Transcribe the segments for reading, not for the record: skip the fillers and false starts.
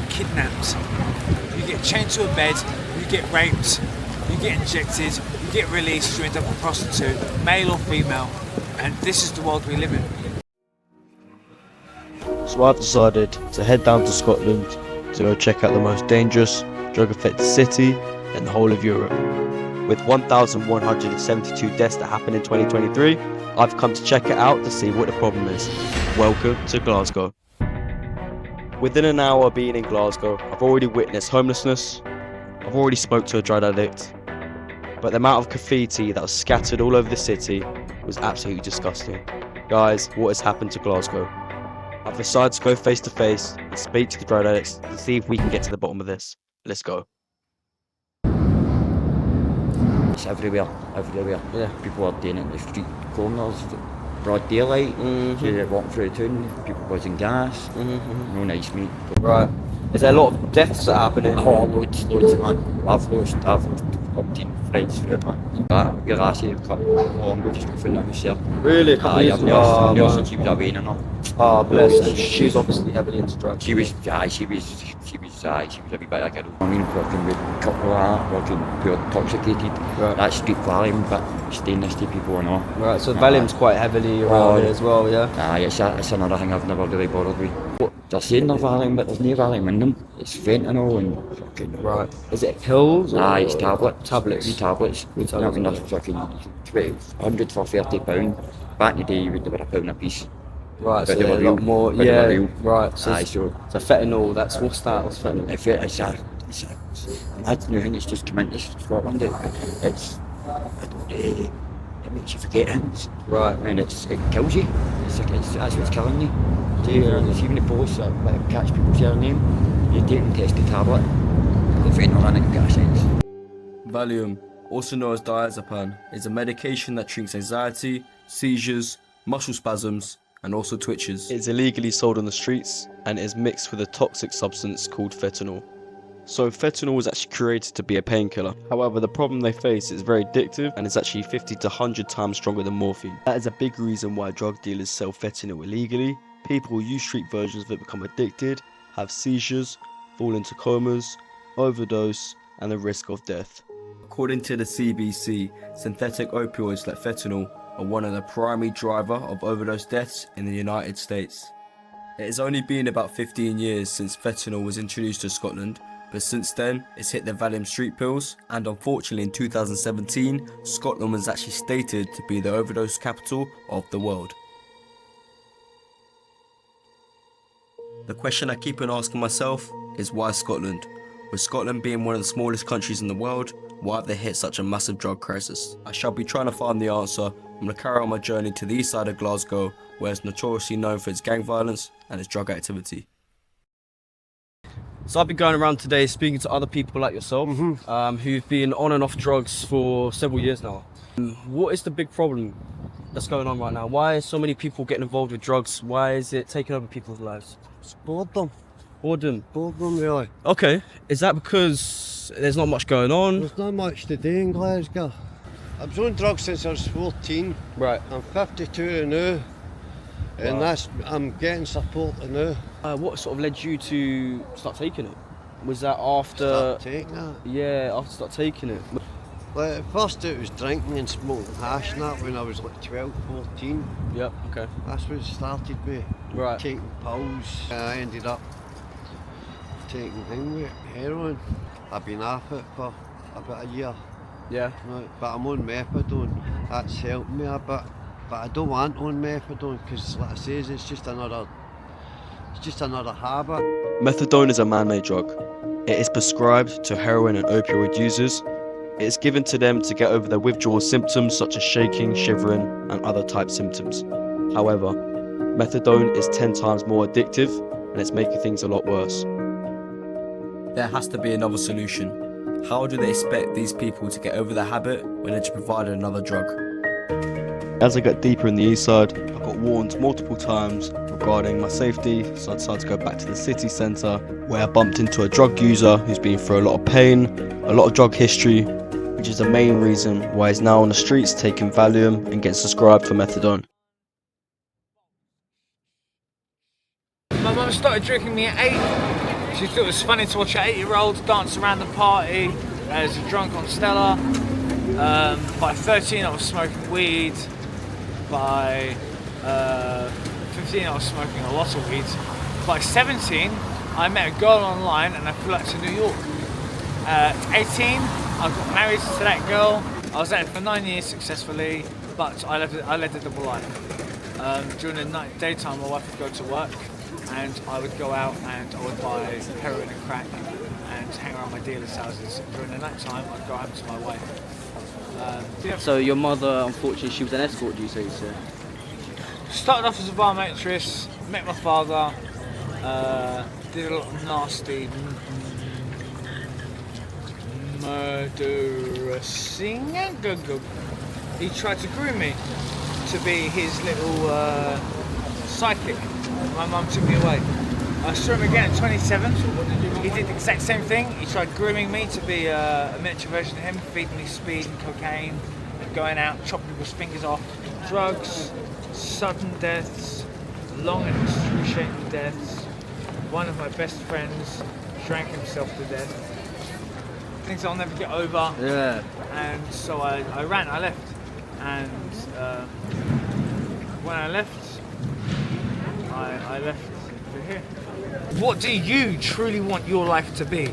get kidnapped, you get chained to a bed, you get raped, you get injected, you get released, you end up a prostitute, male or female, and this is the world we live in. So I've decided to head down to Scotland to go check out the most dangerous, drug-affected city in the whole of Europe. With 1,172 deaths that happened in 2023, I've come to check it out to see what the problem is. Welcome to Glasgow. Within an hour of being in Glasgow, I've already witnessed homelessness, I've already spoke to a drug addict, but the amount of graffiti that was scattered all over the city was absolutely disgusting. Guys, what has happened to Glasgow? I've decided to go face to face and speak to the drug addicts to see if we can get to the bottom of this. Let's go. It's everywhere. Yeah. People are doing it in the street corners, broad daylight, they're walking through the town, people buzzing gas. No nice, mate. Right. Is there a lot of deaths that are happening? Oh, loads, man. I've lost 15 friends through it, man. Your last year, a couple of just got found out myself. Really? I've nursed since she was away and all. Oh, bless. And she's obviously heavily into drugs. She was a wee bit like a girl. I mean, working with couple of that, working pure intoxicated. Right. That's street Valium, but staying this to people and all. Right, so Valium's quite heavily around here as well, yeah? Aye, it's another thing I've never really bothered with. They're saying they're Valium, but there's no Valium in them. It's fentanyl and fucking... Right. Is it pills? Aye, it's tablets. Tablets? Three tablets. I mean, they're fucking 100 for £30. Back in the day, they were £1 a piece. Right, but so they were a real. lot more, But yeah, they were real. Right, so, aye, so fentanyl, what's that? What's fentanyl? It's a mad new thing, it's just come into Scotland. It makes you forget things. Right. And it kills you. That's what's killing you. There's even the police that catch people's name. You take and test the tablet. The fentanyl in it, you get a sense. Valium, also known as diazepam, is a medication that treats anxiety, seizures, muscle spasms, and also twitches. It's illegally sold on the streets and is mixed with a toxic substance called fentanyl. So fentanyl was actually created to be a painkiller. However, the problem they face is very addictive and is actually 50 to 100 times stronger than morphine. That is a big reason why drug dealers sell fentanyl illegally. People who use street versions of it become addicted, have seizures, fall into comas, overdose, and the risk of death. According to the CBC, synthetic opioids like fentanyl are one of the primary driver of overdose deaths in the United States. It has only been about 15 years since fentanyl was introduced to Scotland, but since then it's hit the Valium street pills, and unfortunately in 2017 Scotland was actually stated to be the overdose capital of the world. The question I keep on asking myself is why Scotland? With Scotland being one of the smallest countries in the world, why have they hit such a massive drug crisis? I shall be trying to find the answer. I'm going to carry on my journey to the east side of Glasgow, where it's notoriously known for its gang violence and its drug activity. So I've been going around today speaking to other people like yourself, who've been on and off drugs for several years now. What is the big problem that's going on right now? Why are so many people getting involved with drugs? Why is it taking over people's lives? It's boredom. Boredom? Boredom, really. Okay, is that because there's not much going on? There's not much to do in Glasgow. I was on drugs since I was 14. Right. I'm 52 now, and I'm getting support now. What sort of led you to start taking it? Was that after... Start taking it? Yeah, after start taking it. Like, at first it was drinking and smoking hash and that when I was like 12, 14. Yep, okay. That's what it started with. Right. Taking pills. I ended up taking heroin. I've been off it for about a year. Yeah. Right, but I'm on methadone. That's helped me a bit. But I don't want on methadone because, like I say, it's just another habit. Methadone is a man-made drug. It is prescribed to heroin and opioid users. It is given to them to get over their withdrawal symptoms such as shaking, shivering, and other type symptoms. However, methadone is 10 times more addictive and it's making things a lot worse. There has to be another solution. How do they expect these people to get over the habit when they're just provided another drug? As I got deeper in the east side, I got warned multiple times regarding my safety, so I decided to go back to the city centre where I bumped into a drug user who's been through a lot of pain, a lot of drug history, which is the main reason why he's now on the streets taking Valium and getting prescribed for methadone. My mum started drinking me at 8. She thought it was funny to watch an 8-year-old dance around the party as a drunk on Stella. By 13 I was smoking weed. By 15 I was smoking a lot of weed. By 17 I met a girl online and I flew out to New York. 18 I got married to that girl. I was at it for 9 years successfully, but I led a double life. During the daytime my wife would go to work and I would go out and I would buy heroin and crack and hang around my dealers' houses. During the night time I'd go home to my wife. So your mother, unfortunately, she was an escort, do you say, sir? Started off as a bar waitress, met my father, did a lot of nasty murderous thing. He tried to groom me to be his little sidekick. My mum took me away. I saw him again at 27. He did the exact same thing. He tried grooming me to be a miniature version of him, feeding me speed and cocaine, and going out, chopping people's fingers off. Drugs, sudden deaths, long and excruciating deaths. One of my best friends drank himself to death. Things I'll never get over. Yeah. And so I ran, I left. And when I left, I left for here. What do you truly want your life to be?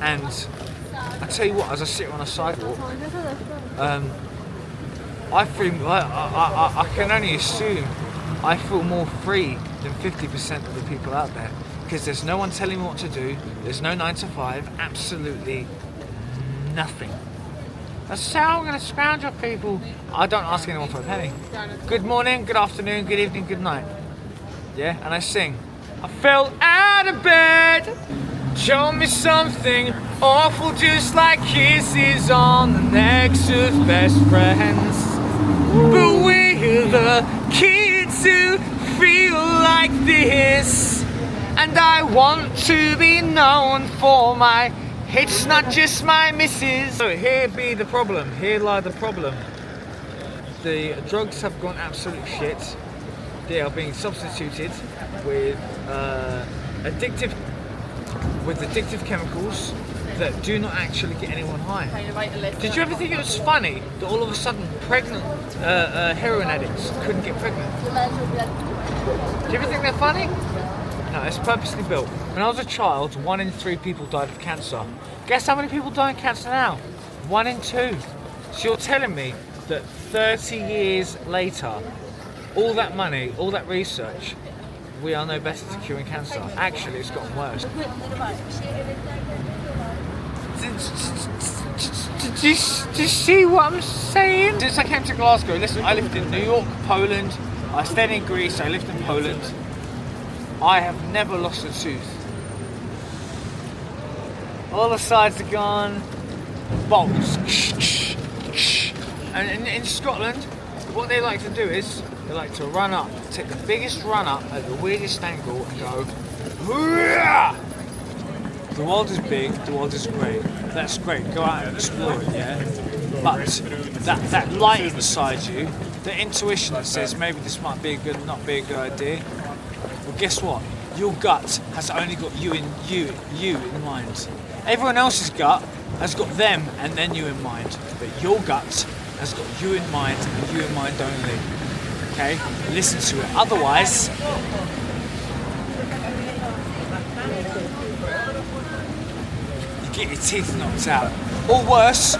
And I tell you what, as I sit on a sidewalk, I can only assume I feel more free than 50% of the people out there, because there's no one telling me what to do. There's no 9 to 5, absolutely nothing. That's how I'm going to scrounge up people. I don't ask anyone for a penny. Good morning, good afternoon, good evening, good night. Yeah, and I sing. I fell out of bed, show me something awful, just like kisses on the necks of best friends. But we're the kids who feel like this, and I want to be known for my hits, not just my misses. So here be the problem, here lie the problem. The drugs have gone absolute shit. They are being substituted with addictive chemicals that do not actually get anyone high. Did you ever think it was funny that all of a sudden pregnant heroin addicts couldn't get pregnant? Do you ever think they're funny? No, it's purposely built. When I was a child, 1 in 3 people died of cancer. Guess how many people die of cancer now? 1 in 2. So you're telling me that 30 years later, all that money, all that research, we are no better to curing cancer. Actually, it's gotten worse. Did you see what I'm saying? Since I came to Glasgow, listen, I lived in New York, Poland, I stayed in Greece, I lived in Poland. I have never lost a tooth. All the sides are gone, bolts. And in Scotland, what they like to do is, they like to run up, take the biggest run up at the weirdest angle and go, hurrah! The world is big, the world is great. That's great, go out and explore it, yeah? But that light inside you, the intuition that says maybe this might be not be a good idea, well guess what? Your gut has only got you in mind. Everyone else's gut has got them and then you in mind. But your gut has got you in mind and you in mind only. Okay? Listen to it. Otherwise, you get your teeth knocked out. Or worse,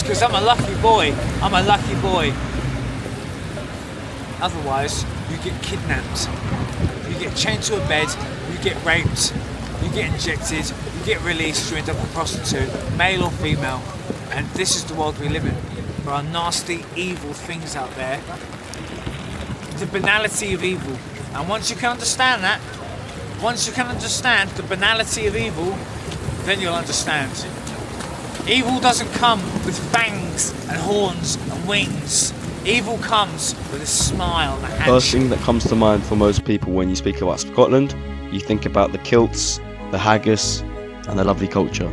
because I'm a lucky boy. I'm a lucky boy. Otherwise, you get kidnapped. You get chained to a bed, you get raped, you get injected, you get released, you end up a prostitute, male or female. And this is the world we live in. There are nasty, evil things out there. The banality of evil. And once you can understand that, once you can understand the banality of evil, then you'll understand. Evil doesn't come with fangs and horns and wings. Evil comes with a smile and a handshake. First thing that comes to mind for most people when you speak about Scotland, you think about the kilts, the haggis, and the lovely culture.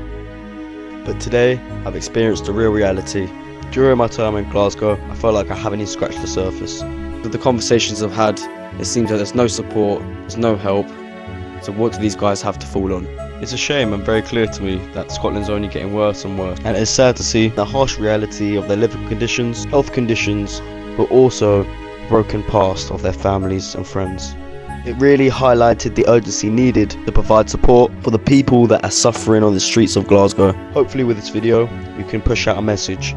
But today, I've experienced the real reality. During my time in Glasgow, I felt like I haven't even scratched the surface. With the conversations I've had, it seems like there's no support, there's no help. So what do these guys have to fall on? It's a shame and very clear to me that Scotland's only getting worse and worse, and it's sad to see the harsh reality of their living conditions, health conditions, but also broken past of their families and friends. It really highlighted the urgency needed to provide support for the people that are suffering on the streets of Glasgow. Hopefully with this video we can push out a message.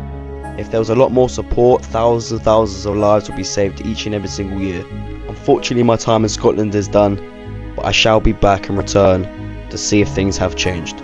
If there was a lot more support, thousands of lives would be saved each and every single year. Unfortunately my time in Scotland is done, but I shall be back and return to see if things have changed.